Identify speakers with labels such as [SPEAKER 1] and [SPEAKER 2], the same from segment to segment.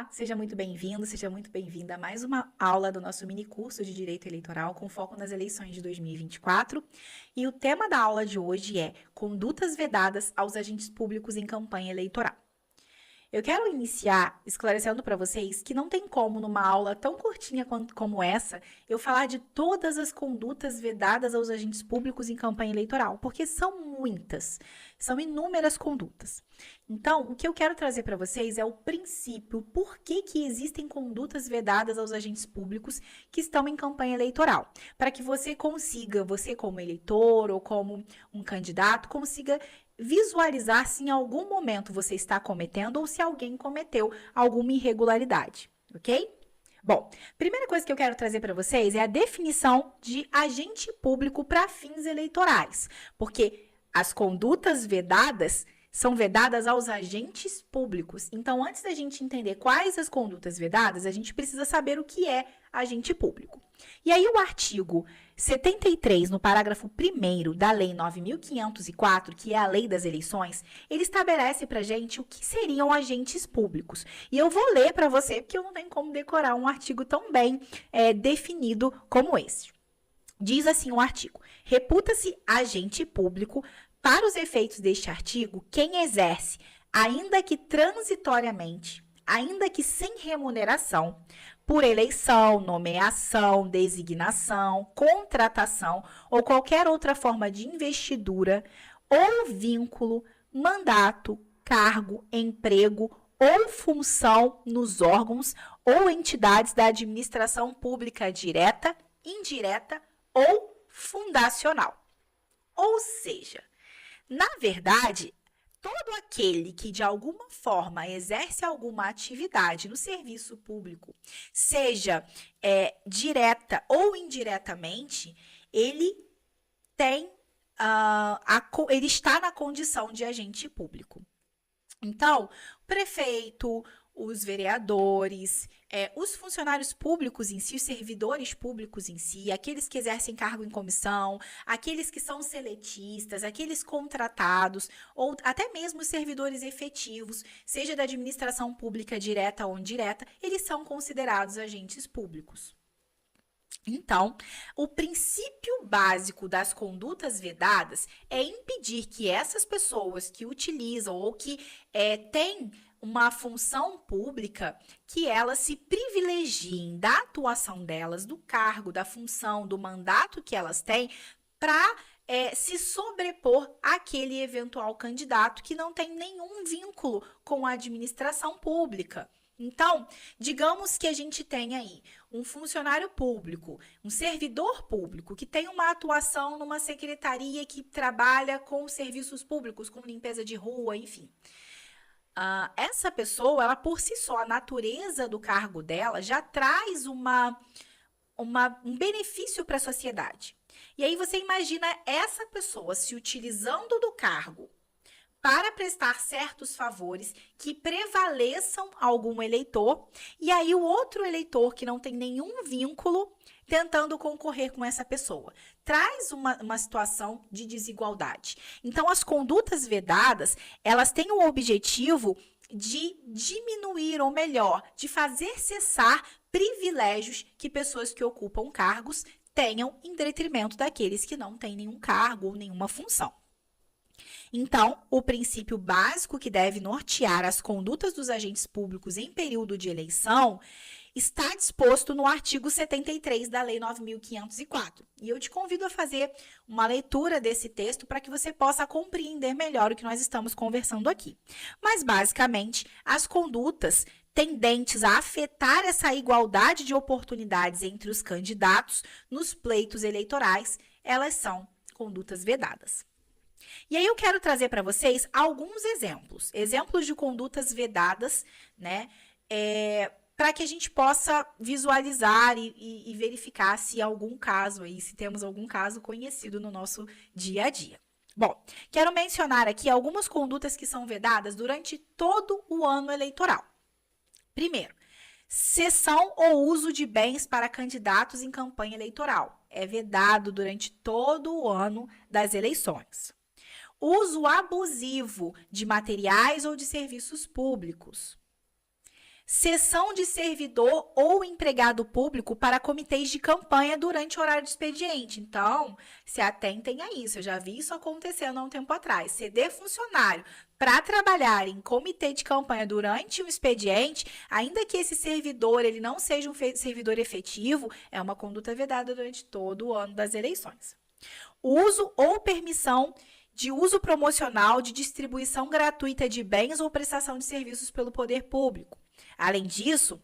[SPEAKER 1] Olá, seja muito bem-vindo, seja muito bem-vinda a mais uma aula do nosso mini curso de Direito Eleitoral com foco nas eleições de 2024. E o tema da aula de hoje é Condutas vedadas aos agentes públicos em campanha eleitoral. Eu quero iniciar esclarecendo para vocês que não tem como, numa aula tão curtinha como essa, eu falar de todas as condutas vedadas aos agentes públicos em campanha eleitoral, porque são muitas, são inúmeras condutas. Então, o que eu quero trazer para vocês é o princípio, por que existem condutas vedadas aos agentes públicos que estão em campanha eleitoral, para que você consiga, você como eleitor ou como um candidato, consiga visualizar se em algum momento você está cometendo ou se alguém cometeu alguma irregularidade, ok? Bom, primeira coisa que eu quero trazer para vocês é a definição de agente público para fins eleitorais, porque as condutas vedadas são vedadas aos agentes públicos. Então, antes da gente entender quais as condutas vedadas, a gente precisa saber o que é agente público. E aí, o artigo 73, no parágrafo 1º da Lei 9.504, que é a Lei das Eleições, ele estabelece para a gente o que seriam agentes públicos. E eu vou ler para você, porque eu não tenho como decorar um artigo tão bem definido como esse. Diz assim o artigo: reputa-se agente público, para os efeitos deste artigo, quem exerce, ainda que transitoriamente, ainda que sem remuneração, por eleição, nomeação, designação, contratação ou qualquer outra forma de investidura ou vínculo, mandato, cargo, emprego ou função nos órgãos ou entidades da administração pública direta, indireta ou fundacional. Ou seja, na verdade, todo aquele que de alguma forma exerce alguma atividade no serviço público, seja direta ou indiretamente, ele tem ele está na condição de agente público. Então, o prefeito, os vereadores, os funcionários públicos em si, os servidores públicos em si, aqueles que exercem cargo em comissão, aqueles que são seletistas, aqueles contratados, ou até mesmo os servidores efetivos, seja da administração pública direta ou indireta, eles são considerados agentes públicos. Então, o princípio básico das condutas vedadas é impedir que essas pessoas que utilizam ou que têm uma função pública, que elas se privilegiem da atuação delas, do cargo, da função, do mandato que elas têm, para se sobrepor àquele eventual candidato que não tem nenhum vínculo com a administração pública. Então, digamos que a gente tem aí um funcionário público, um servidor público que tem uma atuação numa secretaria que trabalha com serviços públicos, com limpeza de rua, enfim. Essa pessoa, ela por si só, a natureza do cargo dela já traz um benefício para a sociedade. E aí você imagina essa pessoa se utilizando do cargo para prestar certos favores que prevaleçam algum eleitor, e aí o outro eleitor que não tem nenhum vínculo tentando concorrer com essa pessoa. Traz uma situação de desigualdade. Então, as condutas vedadas, elas têm o objetivo de diminuir, ou melhor, de fazer cessar privilégios que pessoas que ocupam cargos tenham em detrimento daqueles que não têm nenhum cargo ou nenhuma função. Então, o princípio básico que deve nortear as condutas dos agentes públicos em período de eleição está disposto no artigo 73 da Lei 9.504. E eu te convido a fazer uma leitura desse texto para que você possa compreender melhor o que nós estamos conversando aqui. Mas, basicamente, as condutas tendentes a afetar essa igualdade de oportunidades entre os candidatos nos pleitos eleitorais, elas são condutas vedadas. E aí eu quero trazer para vocês alguns exemplos de condutas vedadas, né, para que a gente possa visualizar e verificar se algum caso aí, se temos algum caso conhecido no nosso dia a dia. Bom, quero mencionar aqui algumas condutas que são vedadas durante todo o ano eleitoral. Primeiro, cessão ou uso de bens para candidatos em campanha eleitoral. É vedado durante todo o ano das eleições. Uso abusivo de materiais ou de serviços públicos. cessão de servidor ou empregado público para comitês de campanha durante o horário de expediente. Então, se atentem a isso. Eu já vi isso acontecendo há um tempo atrás. Ceder funcionário para trabalhar em comitê de campanha durante o expediente, ainda que esse servidor ele não seja um servidor efetivo, é uma conduta vedada durante todo o ano das eleições. Uso ou permissão de uso promocional de distribuição gratuita de bens ou prestação de serviços pelo poder público. Além disso,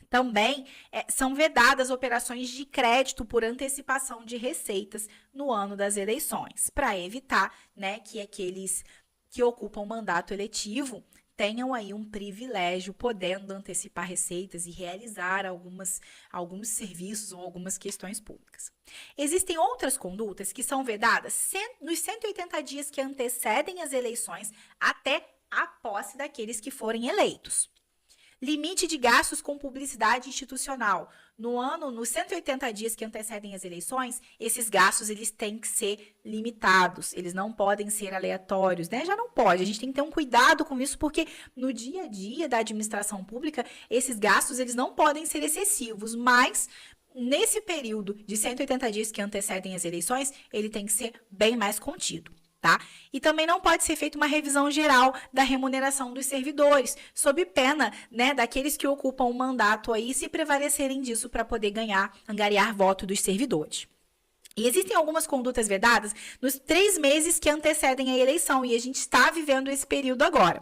[SPEAKER 1] também são vedadas operações de crédito por antecipação de receitas no ano das eleições, para evitar, né, que aqueles que ocupam mandato eletivo tenham aí um privilégio, podendo antecipar receitas e realizar alguns serviços ou algumas questões públicas. Existem outras condutas que são vedadas nos 180 dias que antecedem as eleições até a posse daqueles que forem eleitos. Limite de gastos com publicidade institucional. Nos 180 dias que antecedem as eleições, esses gastos eles têm que ser limitados, eles não podem ser aleatórios, né? Já não pode, a gente tem que ter um cuidado com isso, porque no dia a dia da administração pública, esses gastos eles não podem ser excessivos, mas nesse período de 180 dias que antecedem as eleições, ele tem que ser bem mais contido. Tá? E também não pode ser feita uma revisão geral da remuneração dos servidores, sob pena, né, daqueles que ocupam o mandato aí se prevalecerem disso para poder angariar voto dos servidores. E existem algumas condutas vedadas nos 3 meses que antecedem a eleição, e a gente está vivendo esse período agora.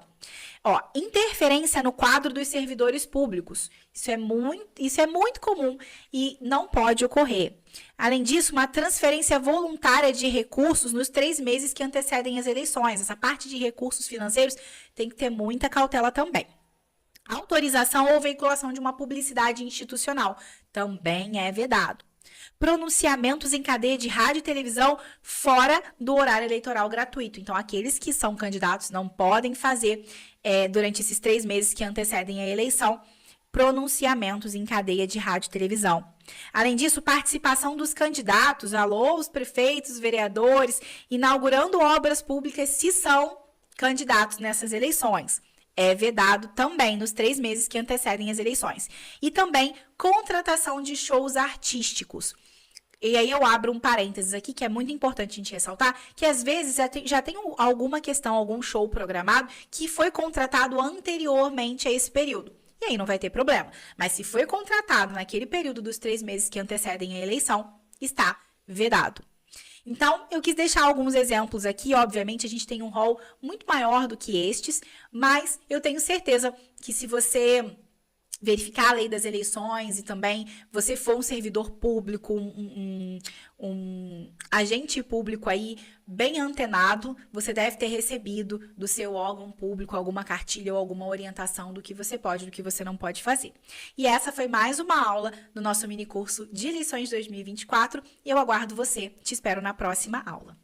[SPEAKER 1] Ó, interferência no quadro dos servidores públicos. Isso é muito comum e não pode ocorrer. Além disso, uma transferência voluntária de recursos nos 3 meses que antecedem as eleições. Essa parte de recursos financeiros tem que ter muita cautela também. Autorização ou veiculação de uma publicidade institucional também é vedado. Pronunciamentos em cadeia de rádio e televisão fora do horário eleitoral gratuito. Então, aqueles que são candidatos não podem fazer, durante esses 3 meses que antecedem a eleição, pronunciamentos em cadeia de rádio e televisão. Além disso, participação dos candidatos, os prefeitos, vereadores, inaugurando obras públicas se são candidatos nessas eleições. É vedado também nos 3 meses que antecedem as eleições. E também contratação de shows artísticos. E aí eu abro um parênteses aqui, que é muito importante a gente ressaltar, que às vezes já tem alguma questão, algum show programado que foi contratado anteriormente a esse período. E aí não vai ter problema. Mas se foi contratado naquele período dos 3 meses que antecedem a eleição, está vedado. Então, eu quis deixar alguns exemplos aqui. Obviamente, a gente tem um rol muito maior do que estes, mas eu tenho certeza que se você verificar a lei das eleições e também você for um servidor público, um agente público aí bem antenado, você deve ter recebido do seu órgão público alguma cartilha ou alguma orientação do que você pode e do que você não pode fazer. E essa foi mais uma aula do nosso mini curso de eleições 2024 e eu aguardo você. Te espero na próxima aula.